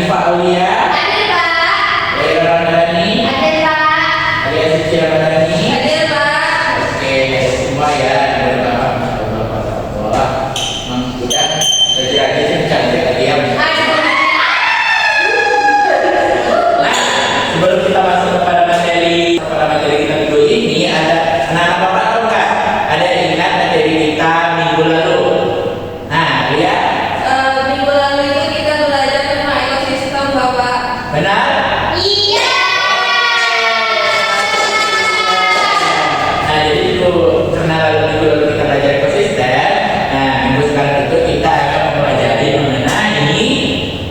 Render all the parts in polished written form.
Hanifa Aulia. Hadir, Pak. Laila Ramadhani. Hadir, Pak. Alia Suci Ramadhani. Hadir, Pak. Oke, semua ya, ada Bapak, Alhamdulillah. Udah, lagi cantik diam. Nah, sebelum kita masuk kepada materi kita minggu ini, ada anak-anak Bapak tahu nggak? Ada yang ingat materi kita minggu lalu? Nah, lihat. Minggu lalu itu kita belajar tentang ekosistem, Bapak. Benar? Iya. Nah, jadi itu karena minggu lalu kita belajar ekosistem. Nah, minggu sekarang itu kita akan mempelajari mengenai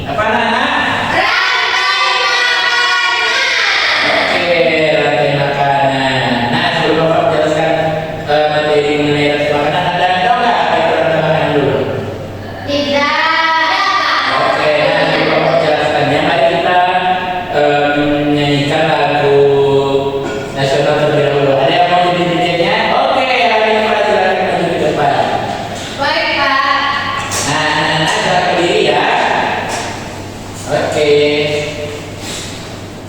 apa Nana? Oke, rantai makanan. Nah, sebelum Bapak menjelaskan materi mengenai rantai makanan, ada yang tahu nggak apa itu rantai makanan dulu? Tidak. Oke, nah sebelum Bapak menjelaskannya, mari kita menyanyikan lagu nasional terlebih dahulu. Ada yang mau jadi DJ-nya? Oke, hari ini Pak silakan maju ke depan. Baik, Pak. Nah, anak-anak silakan berdiri ya. Oke.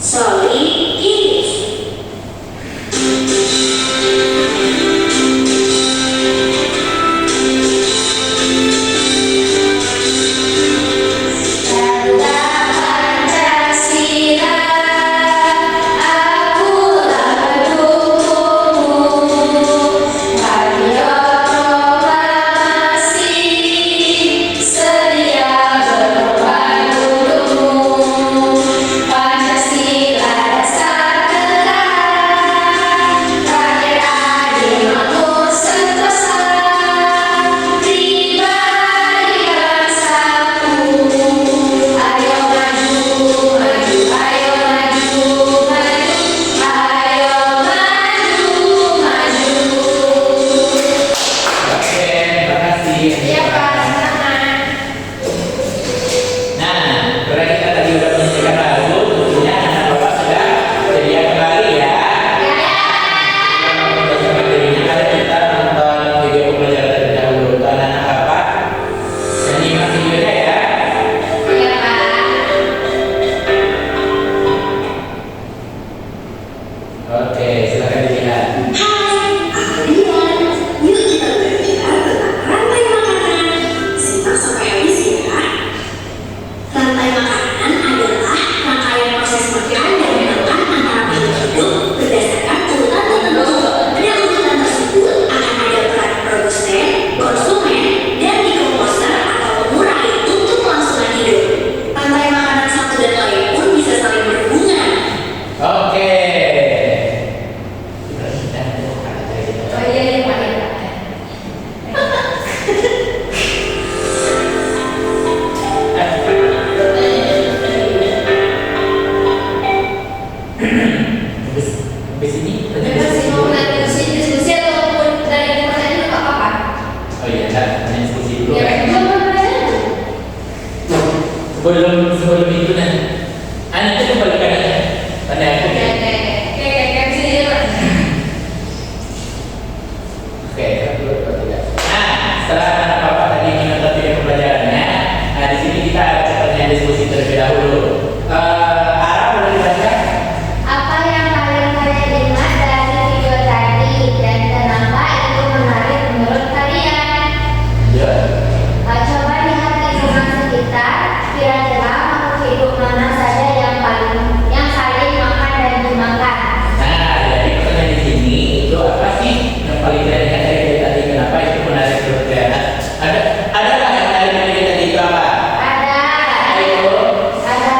Solid English. Bangga Pancasila, akulah pendukungmu. Radio proklamasi, sedia berkorban untukmu. Pancasila dasar negara, rakyat adil makmur sentosa, pribadi bangsaku. Ayo maju, maju, ayo maju, maju, ayo maju, maju. Oke, terima kasih. Iya, Pak, sama. Nah, karena kita tadi udah menyanyikan lagu, tentunya anak Bapak sudah sedia kembali ya. Kita mau menjelaskan materinya, mari kita nonton video pembelajaran terlebih dahulu. Untuk anak-anak Bapak, nyimak videonya ya. Iya, Pak. Oke, silakan dilihat. Hai, aku Dian. Yuk kita belajar tentang rantai makanan. Simak sampai habis ya. Rantai makanan adalah rangkaian proses makan dan minuman antara makhluk hidup berdasarkan urutan tertentu. Pada urutan tersebut akan ada peran produsen, konsumen, dan decomposer atau pengurai untuk kelangsungan hidup. Rantai makanan satu dan lain pun bisa saling berhubungan. Oke. Oh iya, iya, Pak, iya, Pak. Habis ini Bebas sih, mau diskusi ataupun dari pertanyaan juga nggak apa-apa. Oh iya, kita diskusi dulu. Ya, belum pertanyaan. Sebelum itu nih, anak itu kembalikan aja pada aku ya. Kayak sini aja, Pak. Oke, satu, dua, tiga. Nah, setelah anak Bapak tadi menonton video pembelajarannya, nah di sini kita ada pertanyaan diskusi terlebih dahulu. Ara boleh dibaca? Apa yang kalian ingat dari video tadi dan kenapa itu menarik menurut kalian? Ya. Coba lihat lingkungan sekitar, kira-kira makhluk hidup mana saja yang saling makan dan dimakan. Nah, jadi pertanyaan di sini itu apa sih yang paling kalian ingat dari video tadi? Kenapa itu menarik menurut kalian? Adakah yang menarik dari video tadi itu apa? Ada, Ayo. ada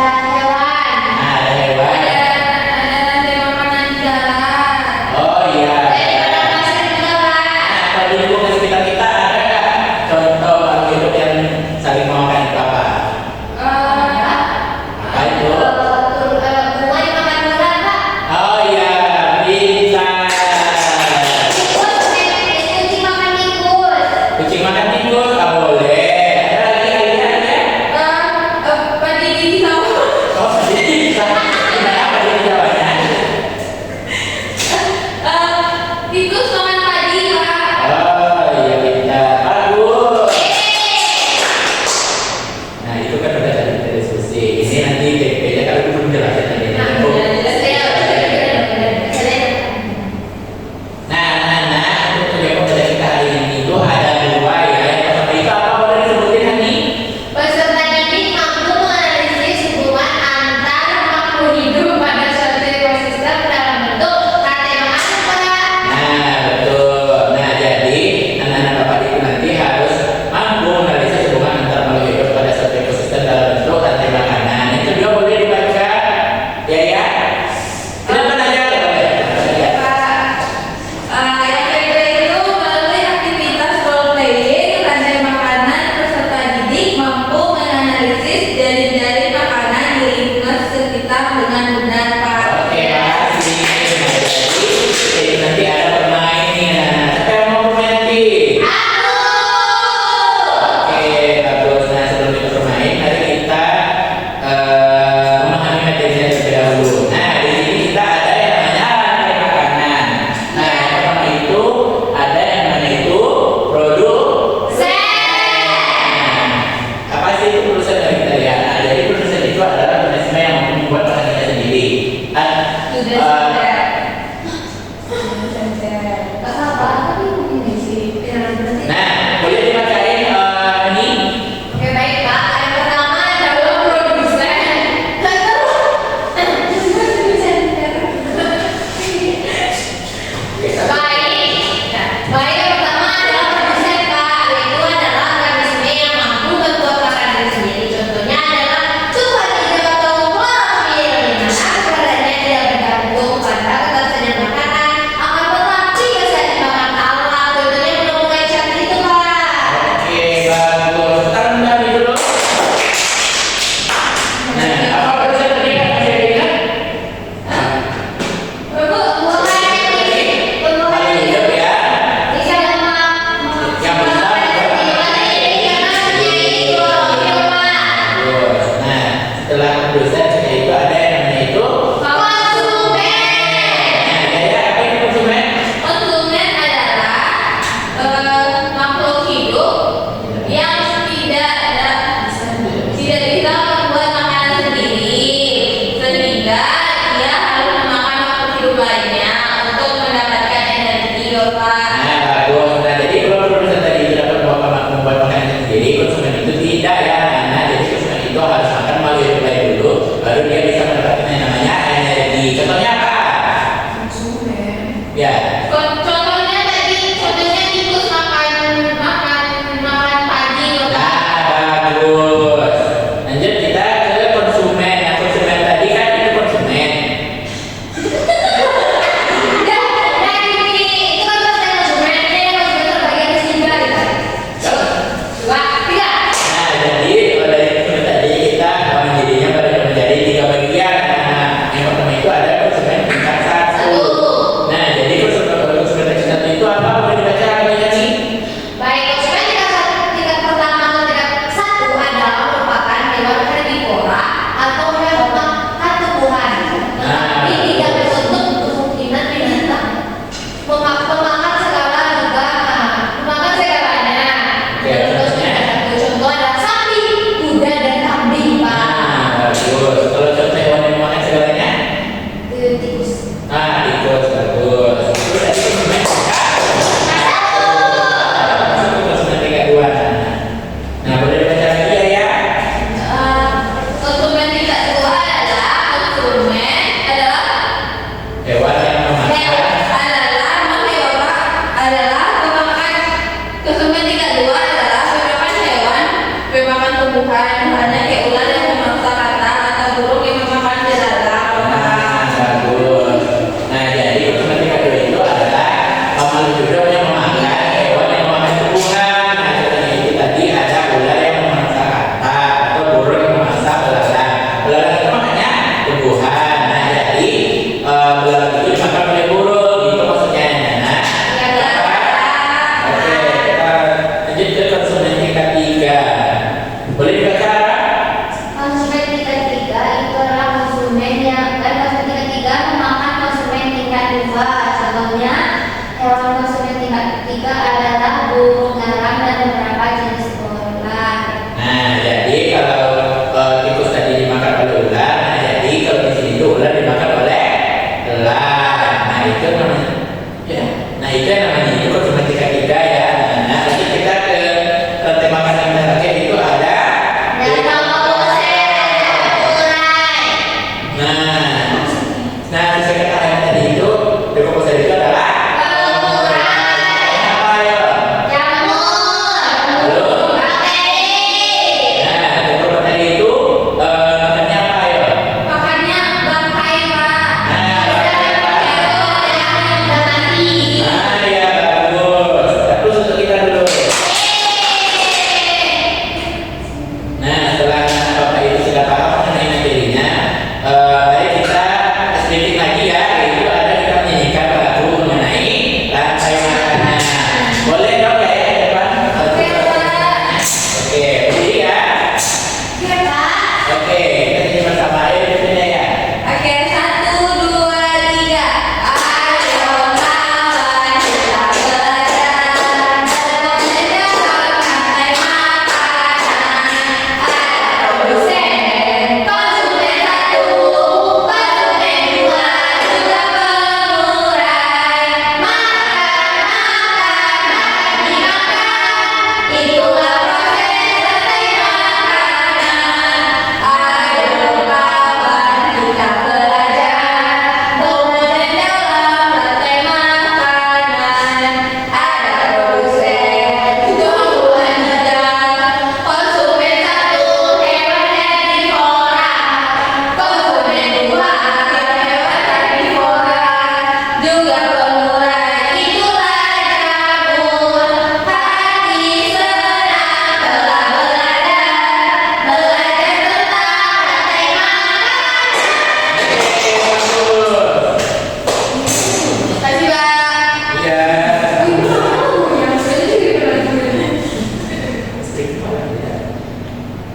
Strict banget ya.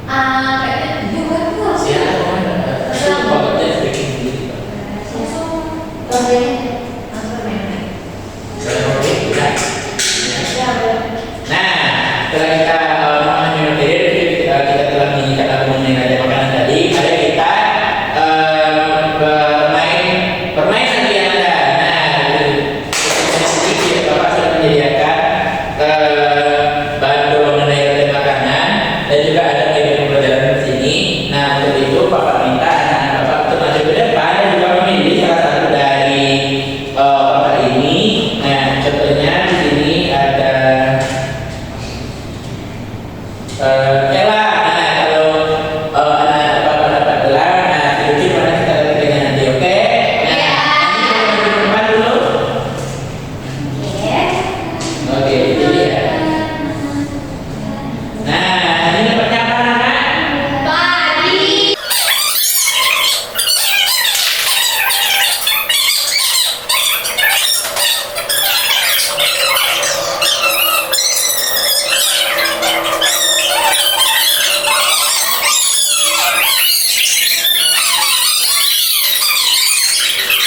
Kayaknya juga tuh harus Ya, strict banget ya, strict gitu. langsung langsung main. Oke, udah. Ya, boleh. Nah, setelah kita memahami materi, kita telah mengingat mengenai nada makanan tadi. Mari kita bermain nanti yang ada. Nah, di sini Bapak sudah menyediakan bahan mengenai nada makanan dan juga ada media pembelajaran di sini. Nah, untuk itu Bapak minta anak-anak Bapak untuk maju ke depan dan juga memilih salah satu dari Bapak ini. Nah, contohnya di sini ada Ella. Nah, kalau anak-anak Bapak dapat gelar, nah sedikit mana kita lihatnya nanti, oke? Nah, ini kita ke depan dulu. Oke. Oke, itu dia. Nah, ini dapatnya apa anak? Padi.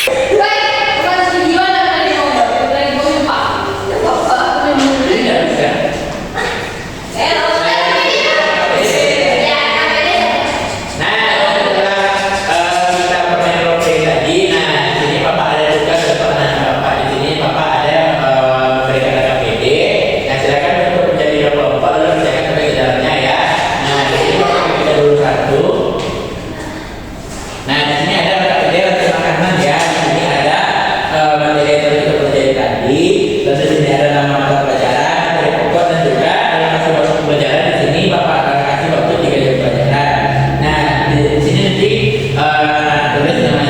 Baik, bukan video dan lagi ngomong, lagi ngomong Pak. Bapak, Ini nggak bisa. Ya, Nah, setelah kita bermain roleplay tadi, nah di sini Bapak ada juga anak Bapak di sini Bapak ada memberikan KPD. Nah, silakan untuk menjadi kelompok lalu kerjakan sebagai jalannya ya. Nah, di sini Bapak kita dulu satu. Nah, di sini ada KPD latihan makanan ya. Di sini ada materi yang tadi kita pelajari tadi. Lalu di sini ada nama mata pelajaran, materi pokok dan juga dalam kasih waktu pembelajaran di sini Bapak akan kasih waktu 3 jam pelajaran. Nah, di sini nanti tulis nama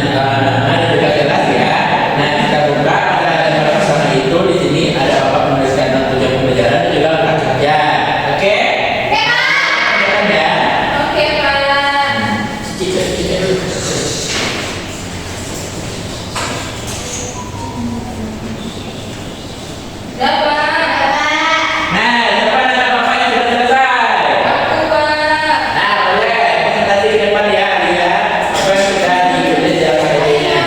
dan juga kelas ya. Nah, kita buka pada pertama itu di sini ada Bapak menuliskan tujuan pembelajaran dan juga angka kerja. Oke? Ya. Oke, kalian. Cicit dulu. Dapat. Nah, depan ada Bapak yang sudah selesai. Aku, Pak. Nah, boleh presentasi ke depan ya, lihat apa yang sudah ditulis dalam KPD-nya.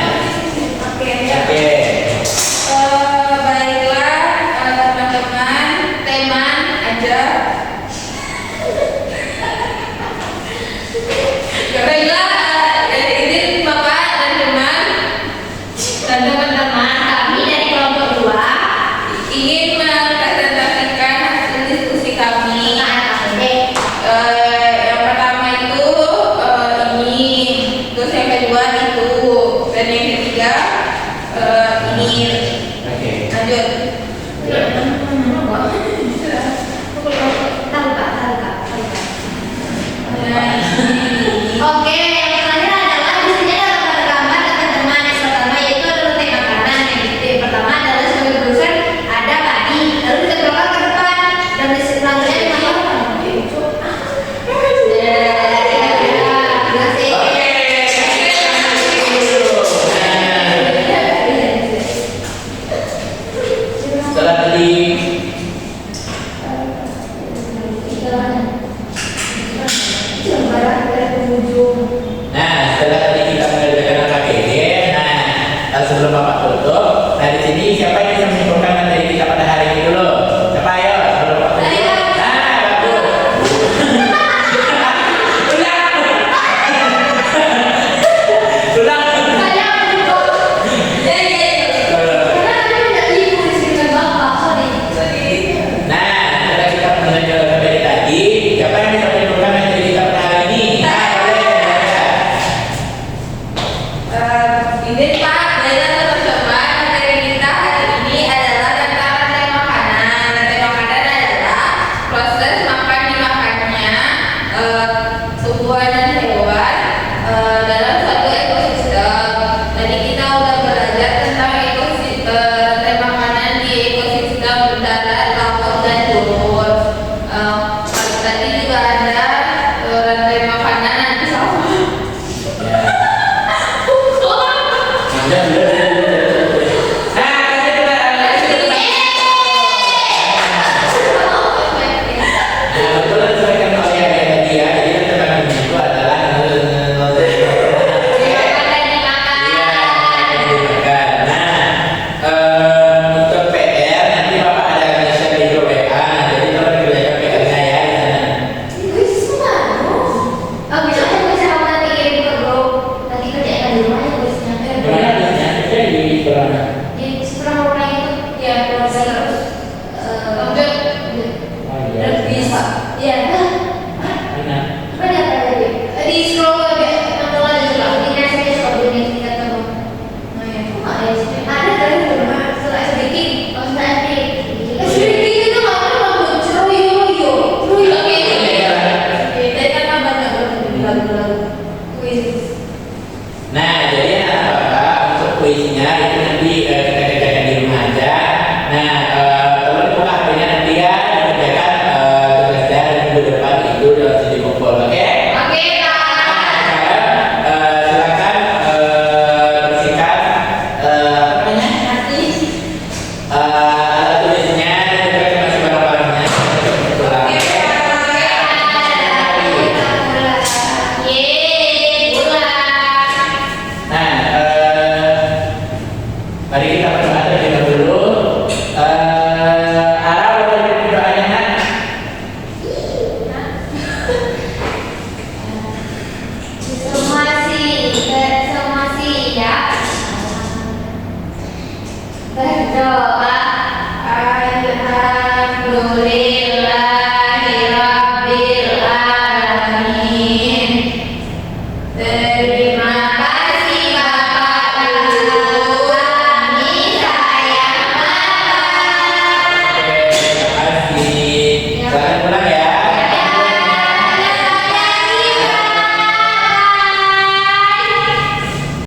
Oke, ya. Oke. Baiklah, teman-teman, teman aja. Baiklah, izin Bapak dan teman dan teman-teman kami dari kelompok 2 ingin mempresentasikan hasil diskusi kami. Yang pertama itu ini, terus yang kedua itu, dan yang ketiga ini. Oke. Lanjut. Oke, yang terakhir adalah di sini ada gambar gambar teman-teman. Yang pertama yaitu adalah tema makanan. Yang pertama adalah sebagai produsen ada padi. Lalu kita berangkat ke depan dan di selanjutnya di mana? Setelah tadi nah, setelah tadi kita mengerjakan KPD, nah sebelum Bapak tutup, nah di sini siapa yang bisa menyimpulkan materi kita pada hari ini dulu? Siapa ayo? Sebelum Bapak tutup. Nah, bagus. Ulang. Nah, setelah kita mengerjakan KPD tadi, siapa yang bisa menyimpulkan materi kita pada hari ini? Nah, boleh. Ini Pak, baiklah teman-teman, materi kita hari ini adalah tentang rantai makanan. Rantai makanan adalah proses makan dimakannya tumbuhan dan hewan dalam suatu ekosistem. Tadi kita udah belajar tentang rantai makanan di ekosistem udara, laut, dan lumpur. Tadi juga ada rantai makanan nanti sama. Ya. Nah, betul dibantu dengan